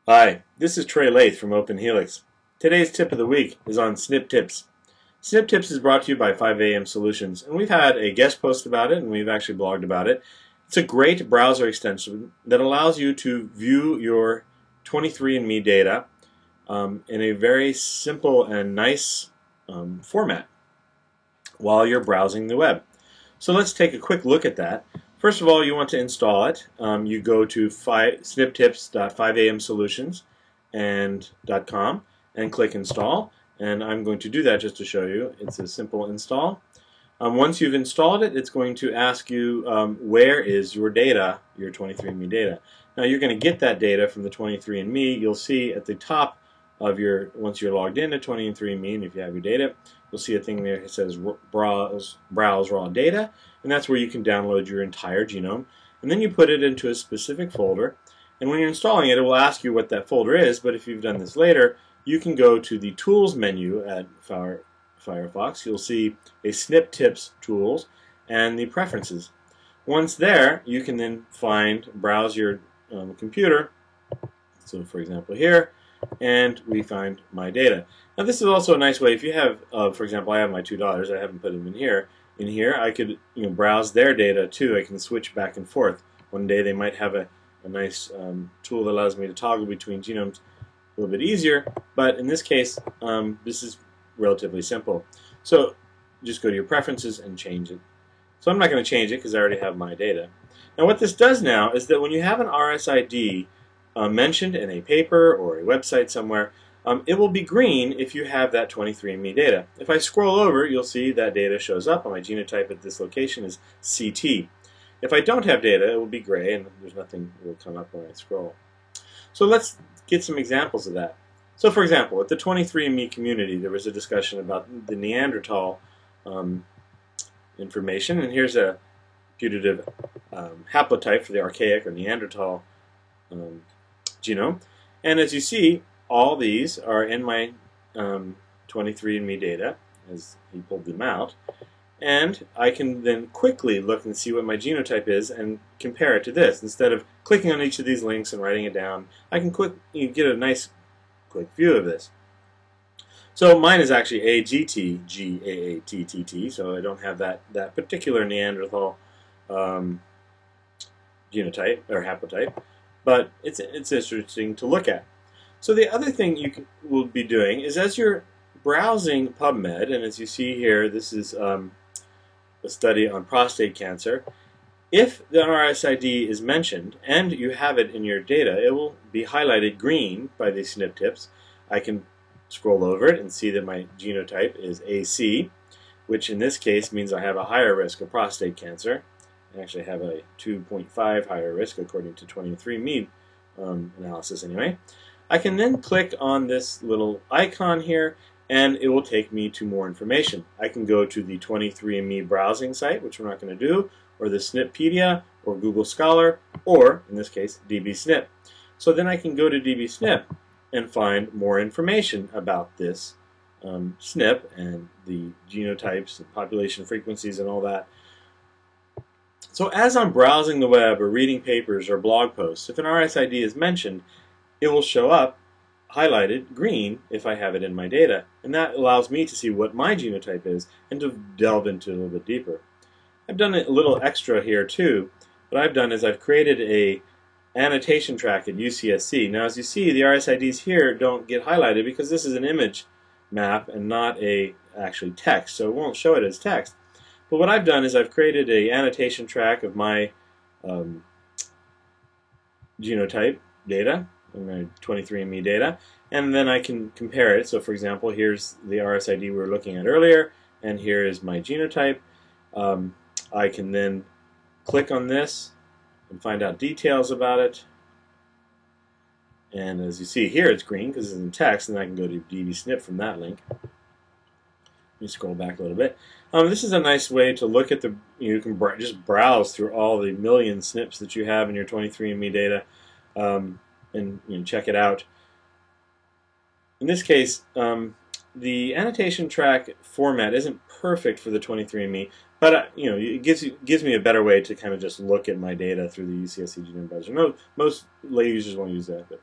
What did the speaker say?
Hi, this is Trey Lath from OpenHelix. Today's tip of the week is on snptips. Snptips is brought to you by 5am Solutions, and we've had a guest post about it, and we've actually blogged about it. It's a great browser extension that allows you to view your 23andMe data in a very simple and nice format while you're browsing the web. So let's take a quick look at that. First of all, you want to install it. You go to snptips.5amsolutions.com and click install. And I'm going to do that just to show you. It's a simple install. Once you've installed it, it's going to ask you where is your data, your 23andMe data. Now you're going to get that data from the 23andMe. You'll see at the top of your, once you're logged into 23andMe, and if you have your data, you'll see a thing there that says browse raw data, and that's where you can download your entire genome. And then you put it into a specific folder, and when you're installing it, it will ask you what that folder is, but if you've done this later, you can go to the Tools menu at Firefox. You'll see a snptips tools and the preferences. Once there, you can then browse your computer. So for example here, and we find my data. Now this is also a nice way if you have, for example, I have my $2. I haven't put them in here. In here, I could browse their data too. I can switch back and forth. One day they might have a nice tool that allows me to toggle between genomes a little bit easier, but in this case, this is relatively simple. So just go to your preferences and change it. So I'm not going to change it because I already have my data. Now what this does now is that when you have an RSID mentioned in a paper or a website somewhere, it will be green if you have that 23andMe data. If I scroll over, you'll see that data shows up, and my genotype at this location is CT. If I don't have data, it will be gray, and there's nothing that will come up when I scroll. So let's get some examples of that. So for example, at the 23andMe community, there was a discussion about the Neanderthal information, and here's a putative haplotype for the archaic or Neanderthal genome. And as you see, all these are in my 23andMe data, as he pulled them out. And I can then quickly look and see what my genotype is and compare it to this. Instead of clicking on each of these links and writing it down, I can get a nice quick view of this. So mine is actually AGT, so I don't have that particular Neanderthal genotype or haplotype, but it's interesting to look at. So the other thing you will be doing is as you're browsing PubMed, and as you see here, this is a study on prostate cancer. If the RSID is mentioned and you have it in your data, it will be highlighted green by the snptips. I can scroll over it and see that my genotype is AC, which in this case means I have a higher risk of prostate cancer. I actually have a 2.5 higher risk according to 23andMe analysis anyway. I can then click on this little icon here and it will take me to more information. I can go to the 23andMe browsing site, which we're not going to do, or the Snppedia, or Google Scholar, or, in this case, dbSNP. So then I can go to dbSNP and find more information about this SNP and the genotypes and population frequencies and all that. So as I'm browsing the web or reading papers or blog posts, if an RSID is mentioned, it will show up highlighted green if I have it in my data. And that allows me to see what my genotype is and to delve into a little bit deeper. I've done a little extra here too. What I've done is I've created a annotation track at UCSC. Now as you see, the RSIDs here don't get highlighted because this is an image map and not actually text, so it won't show it as text. But what I've done is I've created an annotation track of my genotype data, my 23andMe data, and then I can compare it. So for example, here's the RSID we were looking at earlier, and here is my genotype. I can then click on this and find out details about it. And as you see here, it's green because it's in text, and I can go to dbSNP from that link. Let me scroll back a little bit. This is a nice way to look at the, you can just browse through all the million SNPs that you have in your 23andMe data and check it out. In this case, the annotation track format isn't perfect for the 23andMe, but it gives me a better way to kind of just look at my data through the UCSC Genome Browser. Most lay users won't use that, but